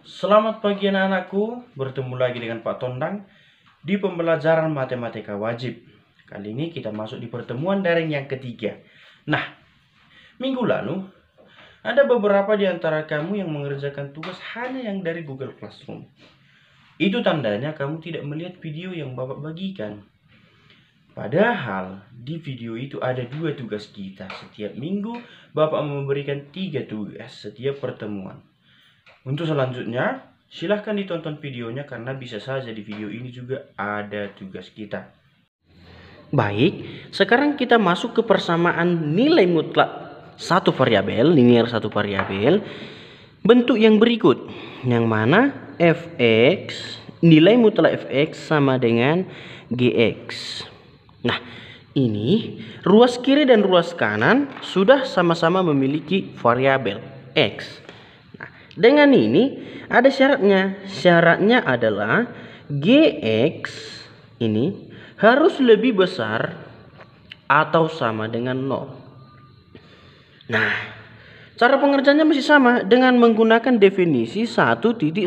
Selamat pagi anak-anakku, bertemu lagi dengan Pak Tondang di pembelajaran matematika wajib. Kali ini kita masuk di pertemuan daring yang ketiga. Nah, minggu lalu ada beberapa di antara kamu yang mengerjakan tugas hanya yang dari Google Classroom. Itu tandanya kamu tidak melihat video yang Bapak bagikan. Padahal di video itu ada 2 tugas kita. Setiap minggu Bapak memberikan 3 tugas setiap pertemuan. Untuk selanjutnya, silahkan ditonton videonya karena bisa saja di video ini juga ada tugas kita. Baik, sekarang kita masuk ke persamaan nilai mutlak satu variabel, linear satu variabel, bentuk yang berikut, yang mana fx, nilai mutlak fx sama dengan gx. Nah, ini ruas kiri dan ruas kanan sudah sama-sama memiliki variabel x. Dengan ini ada syaratnya. Syaratnya adalah gx ini harus lebih besar atau sama dengan 0. Nah, cara pengerjaannya masih sama dengan menggunakan definisi 1.1.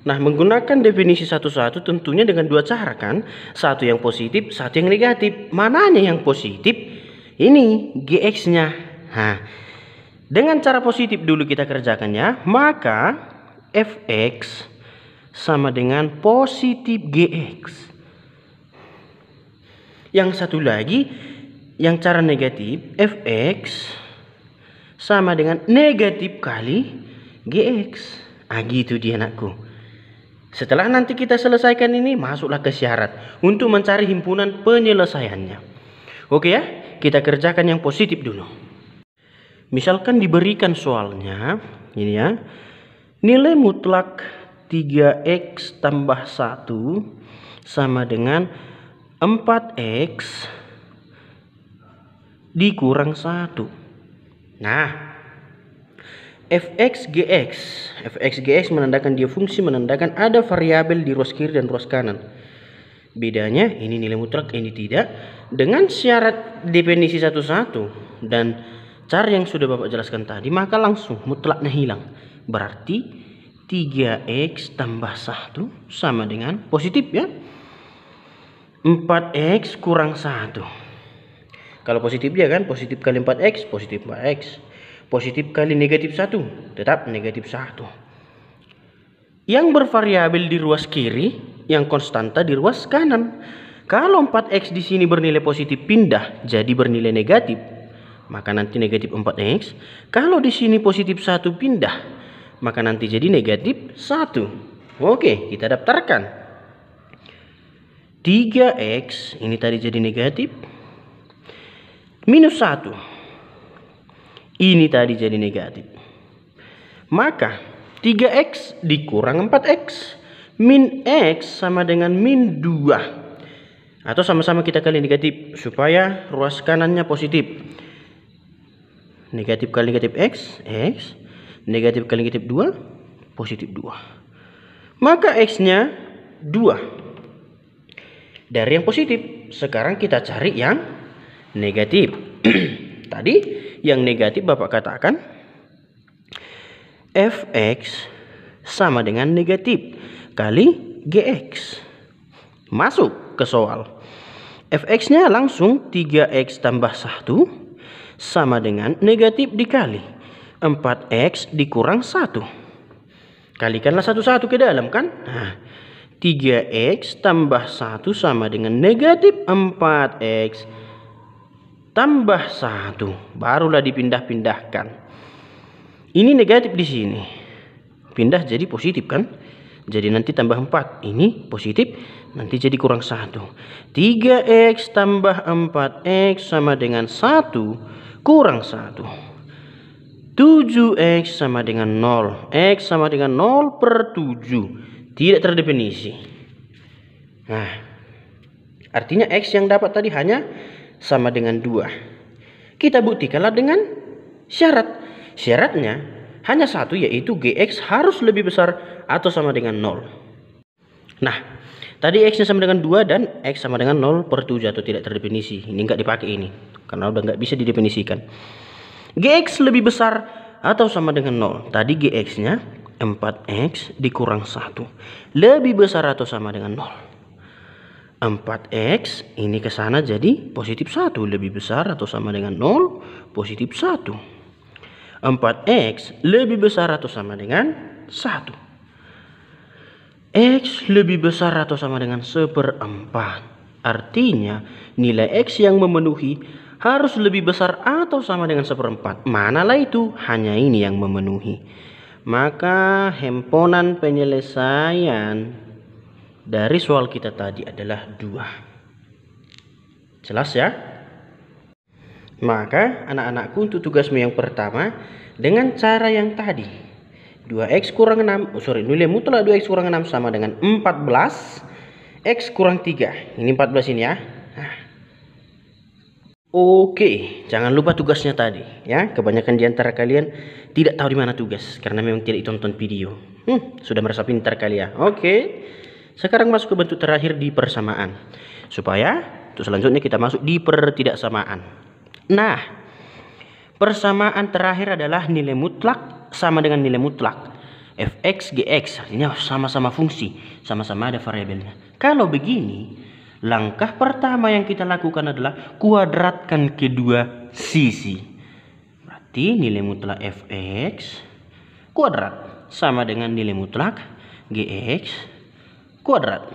Nah, menggunakan definisi 1.1 tentunya dengan 2 cara kan? Satu yang positif, satu yang negatif. Mananya yang positif? Ini gx-nya. Nah, dengan cara positif dulu kita kerjakannya, maka fx sama dengan positif gx. Yang satu lagi, yang cara negatif, fx sama dengan negatif kali gx. Gitu dia anakku. Setelah nanti kita selesaikan ini, masuklah ke syarat untuk mencari himpunan penyelesaiannya. Oke ya, kita kerjakan yang positif dulu. Misalkan diberikan soalnya, ini ya, nilai mutlak 3x tambah 1 sama dengan 4x dikurang 1. Nah, fx gx menandakan dia fungsi, menandakan ada variabel di ruas kiri dan ruas kanan. Bedanya ini nilai mutlak, ini tidak. Dengan syarat definisi 1.1 dan cara yang sudah Bapak jelaskan tadi, maka langsung mutlaknya hilang. Berarti 3x tambah 1 sama dengan positif ya. 4x kurang 1. Kalau positif ya kan, positif kali 4x, positif 4x. Positif kali negatif 1, tetap negatif 1. Yang bervariabel di ruas kiri, yang konstanta di ruas kanan. Kalau 4x di sini bernilai positif pindah jadi bernilai negatif, maka nanti negatif 4x. Kalau di sini positif 1 pindah, maka nanti jadi negatif 1. Oke, kita daftarkan. 3x ini tadi jadi negatif. Minus 1. Ini tadi jadi negatif. Maka 3x dikurang 4x. Min x sama dengan min 2. Atau sama-sama kita kali negatif supaya ruas kanannya positif. Negatif kali negatif x, negatif kali negatif 2, positif 2. Maka x-nya 2. Dari yang positif, sekarang kita cari yang negatif. Tadi yang negatif Bapak katakan fx sama dengan negatif kali gx. Masuk ke soal. Fx-nya langsung 3x tambah 1 sama dengan negatif dikali 4x dikurang 1. Kalikanlah 1 ke dalam kan. Nah, 3x tambah 1 sama dengan negatif 4x tambah 1. Barulah dipindah-pindahkan. Ini negatif di sini. Pindah jadi positif kan. Jadi nanti tambah 4. Ini positif, nanti jadi kurang 1. 3x tambah 4x sama dengan 1 kurang 1. 7x sama dengan 0. X sama dengan 0 per 7. Tidak terdefinisi. Nah, artinya x yang dapat tadi hanya sama dengan 2. Kita buktikanlah dengan syarat. Syaratnya hanya satu, yaitu gx harus lebih besar atau sama dengan 0. Nah, tadi x-nya sama dengan 2 dan x sama dengan 0 per 7 atau tidak terdefinisi. Ini nggak dipakai ini, karena udah nggak bisa didefinisikan. Gx lebih besar atau sama dengan 0. Tadi Gx-nya 4x dikurang 1. Lebih besar atau sama dengan 0. 4x ini ke sana jadi positif 1. Lebih besar atau sama dengan 0, positif 1. 4x lebih besar atau sama dengan 1. X lebih besar atau sama dengan 1/4. Artinya nilai X yang memenuhi harus lebih besar atau sama dengan 1/4. Manalah itu, hanya ini yang memenuhi. Maka himpunan penyelesaian dari soal kita tadi adalah 2. Jelas ya? Maka anak-anakku, untuk tugasmu yang pertama dengan cara yang tadi, 2x kurang 6, nilai mutlak 2x kurang 6 sama dengan 14, x kurang 3. Ini 14 ini ya. Nah. Oke, jangan lupa tugasnya tadi ya. Kebanyakan di antara kalian tidak tahu di mana tugas karena memang tidak ditonton video. Sudah merasa pintar kali ya. Oke. Sekarang masuk ke bentuk terakhir di persamaan. Supaya untuk selanjutnya kita masuk di pertidaksamaan. Nah, persamaan terakhir adalah nilai mutlak sama dengan nilai mutlak. Fx, Gx artinya sama-sama fungsi, sama-sama ada variabelnya. Kalau begini, langkah pertama yang kita lakukan adalah kuadratkan kedua sisi. Berarti nilai mutlak Fx kuadrat sama dengan nilai mutlak Gx kuadrat.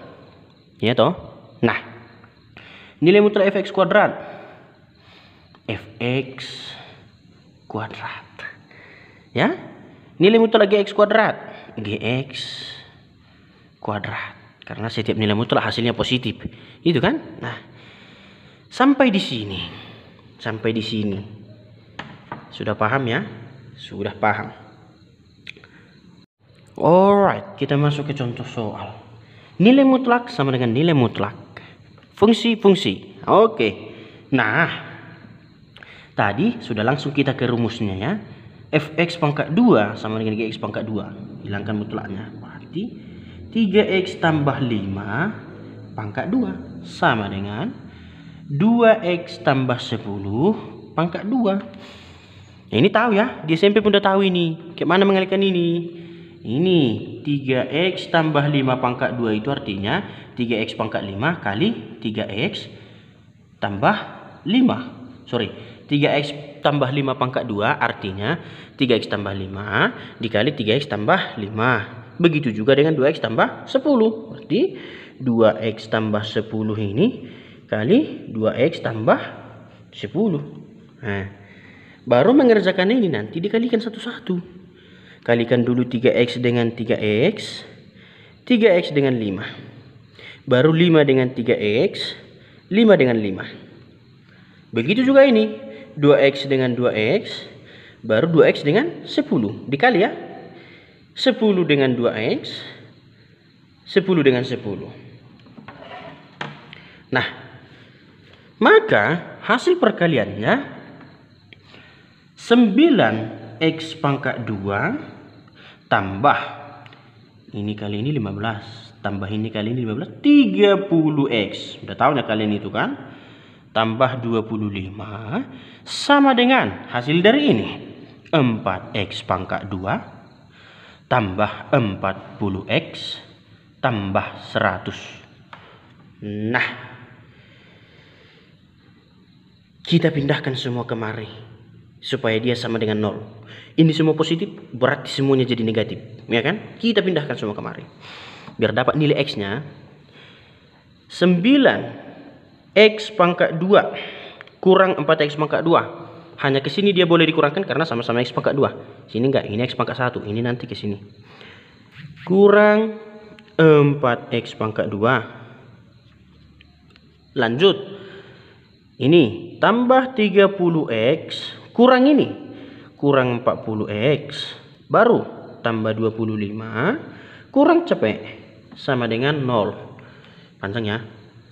Ya toh? Nah, nilai mutlak Fx kuadrat. Fx kuadrat. Ya? Nilai mutlak Gx kuadrat. Gx kuadrat. Karena setiap nilai mutlak hasilnya positif. Itu kan? Nah, sampai di sini. Sampai di sini. Sudah paham ya? Sudah paham. Alright, kita masuk ke contoh soal. Nilai mutlak sama dengan nilai mutlak. Fungsi-fungsi. Oke. Nah, tadi sudah langsung kita ke rumusnya ya. Fx pangkat 2 sama dengan Gx pangkat 2. Hilangkan mutlaknya. Berarti 3x tambah 5 pangkat 2 sama dengan 2x tambah 10 pangkat 2. Ini tahu ya, di SMP pun udah tahu ini. Bagaimana mengalihkan ini? Ini 3x tambah 5 pangkat 2 itu artinya 3x pangkat 5 kali 3x tambah 5. 3x tambah 5 pangkat 2 artinya 3x tambah 5 dikali 3x tambah 5. Begitu juga dengan 2x tambah 10. Berarti 2x tambah 10 ini kali 2x tambah 10. Nah, baru mengerjakan ini nanti dikalikan satu-satu. Kalikan dulu 3x dengan 3x. 3x dengan 5. Baru 5 dengan 3x. 5 dengan 5. Begitu juga ini. 2x dengan 2x. Baru 2x dengan 10. Dikali ya. 10 dengan 2x, 10 dengan 10. Nah, maka hasil perkaliannya 9x pangkat 2 tambah ini kali ini 15, tambah ini kali ini 15, 30x. Udah tahu ya kalian itu kan? Tambah 25 sama dengan hasil dari ini 4x pangkat 2 tambah 40x tambah 100. Nah, kita pindahkan semua kemari supaya dia sama dengan 0. Ini semua positif, berarti semuanya jadi negatif, ya kan? Kita pindahkan semua kemari biar dapat nilai x-nya 9x pangkat 2 kurang 4x pangkat 2. Hanya ke sini dia boleh dikurangkan karena sama-sama x pangkat 2. Sini enggak, ini x pangkat 1. Ini nanti ke sini. Kurang 4x pangkat 2. Lanjut. Ini tambah 30x kurang ini. Kurang 40x. Baru tambah 25 kurang cepet sama dengan 0. Panjang ya.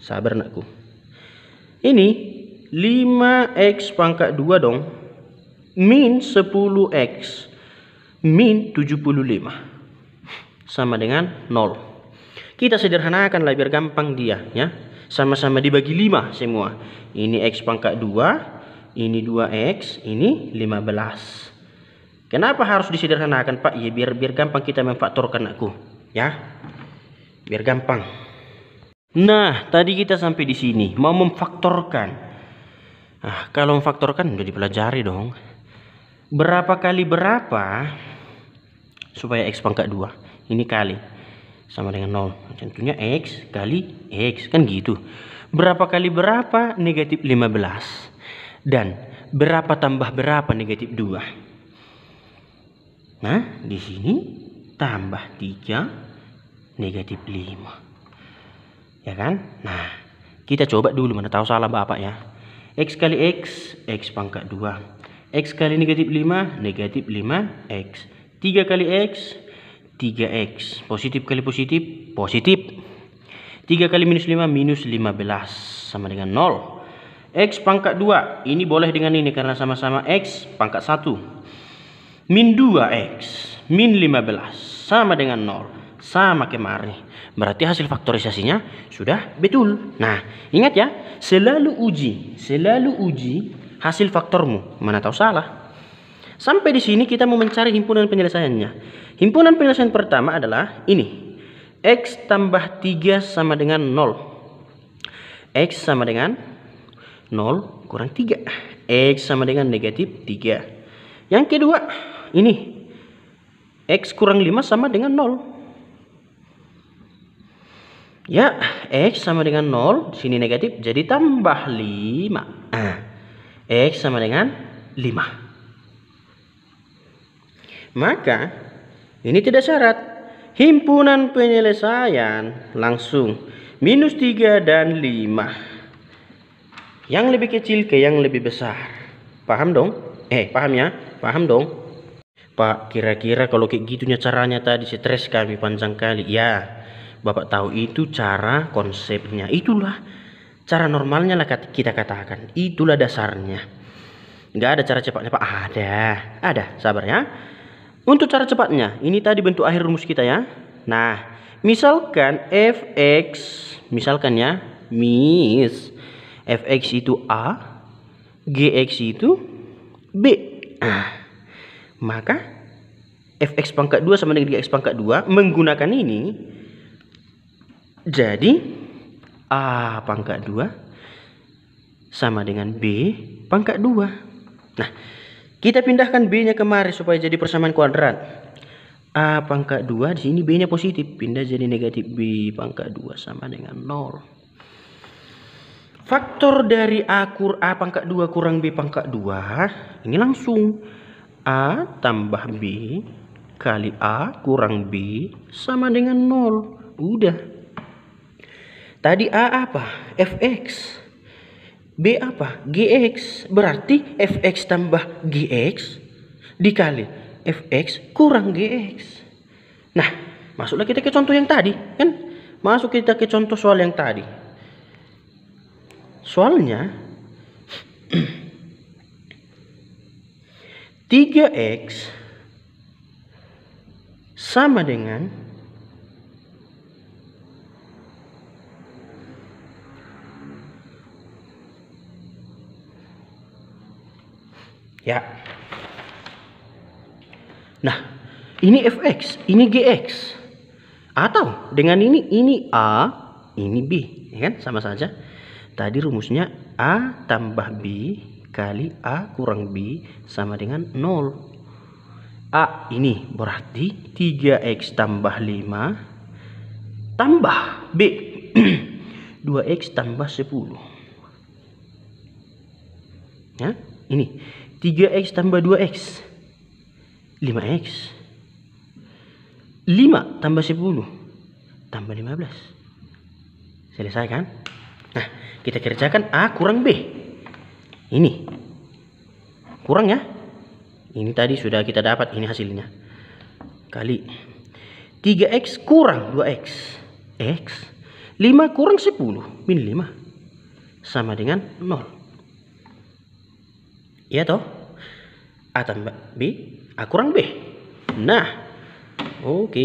Sabar nakku. Ini 5x pangkat 2 dong. Min 10x. Min 75. Sama dengan 0. Kita sederhanakan lah biar gampang dia ya. Sama-sama dibagi 5 semua. Ini x pangkat 2. Ini 2x. Ini 15. Kenapa harus disederhanakan, Pak? Ya biar gampang kita memfaktorkan aku, ya. Biar gampang. Nah, tadi kita sampai di sini mau memfaktorkan. Nah, kalau memfaktorkan udah dipelajari dong. Berapa kali berapa supaya x pangkat 2 ini kali sama dengan 0. Tentunya x kali x, kan gitu. Berapa kali berapa negatif 15. Dan berapa tambah berapa negatif 2. Nah, di sini tambah 3 negatif 5. Ya kan? Nah, kita coba dulu, mana tahu salah Bapak ya. X kali x, x pangkat 2. X kali negatif 5, negatif 5x. 3 kali x, 3x. Positif kali positif, positif. 3 kali minus 5, minus 15. Sama dengan 0. X pangkat 2. Ini boleh dengan ini karena sama-sama x pangkat 1. Min 2x, min 15. Sama dengan 0. Sama kemarin. Berarti hasil faktorisasinya sudah betul. Nah, ingat ya. Selalu uji hasil faktormu. Mana tahu salah. Sampai di sini kita mau mencari himpunan penyelesaiannya. Himpunan penyelesaian pertama adalah ini. X tambah 3 sama dengan 0. X sama dengan 0 kurang 3. X sama dengan negatif 3. Yang kedua, ini. X kurang 5 sama dengan 0. Ya, X sama dengan 0. Sini negatif, jadi tambah 5. X sama dengan 5. Maka, ini tidak syarat. Himpunan penyelesaian langsung minus 3 dan 5. Yang lebih kecil ke yang lebih besar. Paham dong? Paham ya? Paham dong? Pak, kira-kira kalau kayak gitunya caranya tadi stres kami panjang kali. Ya, Bapak tahu itu cara konsepnya. Itulah cara normalnya lah kita katakan. Itulah dasarnya. Nggak ada cara cepatnya, Pak. Ada. Sabar ya. Untuk cara cepatnya, ini tadi bentuk akhir rumus kita ya. Nah, misalkan fx, misalkan ya, fx itu a, gx itu b. Maka fx pangkat 2 sama dengan gx pangkat 2 menggunakan ini. Jadi a pangkat 2 sama dengan b pangkat 2. Nah, kita pindahkan b-nya kemari supaya jadi persamaan kuadrat. A pangkat 2 di sini b-nya positif, pindah jadi negatif b pangkat 2 sama dengan 0. Faktor dari a pangkat 2 kurang b pangkat 2 ini langsung a tambah b kali a kurang b sama dengan 0. Udah. Tadi a apa? Fx. B apa? Gx. Berarti fx tambah gx dikali fx kurang gx. Nah, masuklah kita ke contoh yang tadi, kan? Masuk kita ke contoh soal yang tadi. Soalnya 3x sama dengan ya. Nah, ini fx, ini gx. Atau dengan ini a, ini b, ya kan? Sama saja. Tadi rumusnya a tambah b kali a kurang b sama dengan 0. A ini berarti 3x tambah 5 tambah b 2x tambah 10. Ya, ini 3x tambah 2x 5x. 5 tambah 10 tambah 15. Selesai kan? Nah, kita kerjakan a kurang b. Ini kurang ya. Ini tadi sudah kita dapat, ini hasilnya. Kali 3x kurang 2x. X 5 kurang 10 min 5 sama dengan 0. Iya toh? A tambah B, A kurang B. Nah, oke.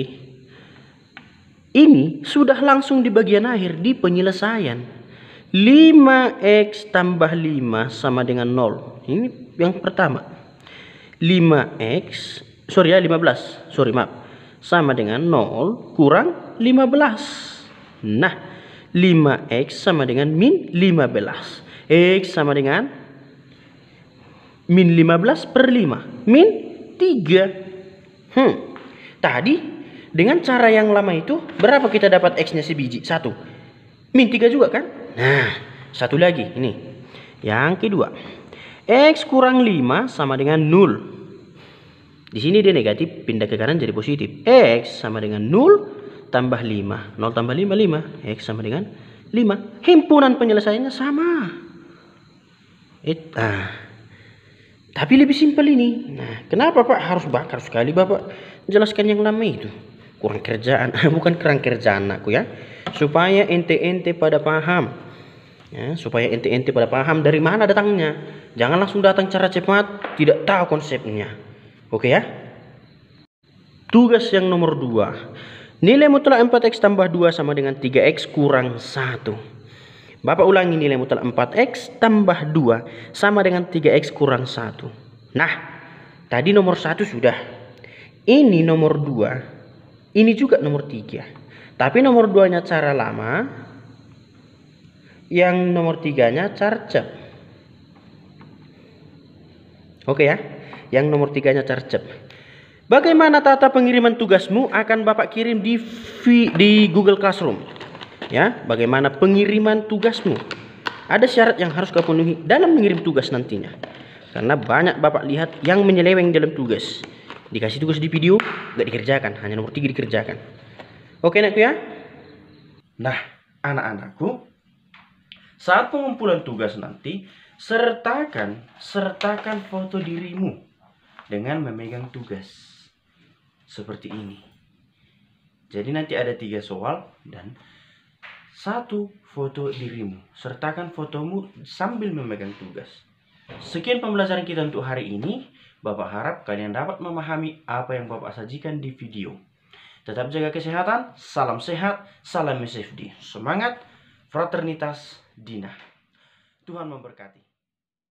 Ini sudah langsung di bagian akhir, di penyelesaian. 5x tambah 5 sama dengan 0. Ini yang pertama. 5x, sorry ya 15, sorry maaf, sama dengan 0 kurang 15. Nah, 5x sama dengan min 15. X sama dengan min 15 per 5, min 3. Tadi dengan cara yang lama itu berapa kita dapat x-nya sebiji? 1. Min 3 juga kan? Nah, satu lagi ini. Yang kedua. X kurang 5 sama dengan 0. Di sini dia negatif, pindah ke kanan jadi positif. X sama dengan 0 tambah 5. 0 tambah 5, 5. X sama dengan 5. Himpunan penyelesaiannya sama. Tapi lebih simpel ini. Nah, kenapa Pak harus bakar sekali Bapak jelaskan yang lama itu? Kurang kerjaan, bukan kurang kerjaan aku ya. Supaya ente-ente pada paham. Ya, supaya ente-ente pada paham dari mana datangnya. Jangan langsung datang cara cepat, tidak tahu konsepnya. Oke ya? Tugas yang nomor 2. Nilai mutlak 4x tambah 2 sama dengan 3x kurang 1. Bapak ulangi nilai mutlak 4x tambah 2 sama dengan 3x kurang 1. Nah, tadi nomor 1 sudah. Ini nomor 2. Ini juga nomor 3. Tapi nomor 2-nya cara lama. Yang nomor 3-nya cara cep. Oke ya. Yang nomor 3-nya cara cep. Bagaimana tata pengiriman tugasmu akan Bapak kirim di Google Classroom. Ya, bagaimana pengiriman tugasmu? Ada syarat yang harus kau penuhi dalam mengirim tugas nantinya. Karena banyak Bapak lihat yang menyeleweng dalam tugas. Dikasih tugas di video, gak dikerjakan, hanya nomor 3 dikerjakan. Oke anakku ya? Nah, anak-anakku, saat pengumpulan tugas nanti, sertakan foto dirimu dengan memegang tugas. Seperti ini. Jadi nanti ada 3 soal dan 1 foto dirimu. Sertakan fotomu sambil memegang tugas. Sekian pembelajaran kita untuk hari ini. Bapak harap kalian dapat memahami apa yang Bapak sajikan di video. Tetap jaga kesehatan. Salam sehat. Salam SFD. Semangat. Fraternitas Dina. Tuhan memberkati.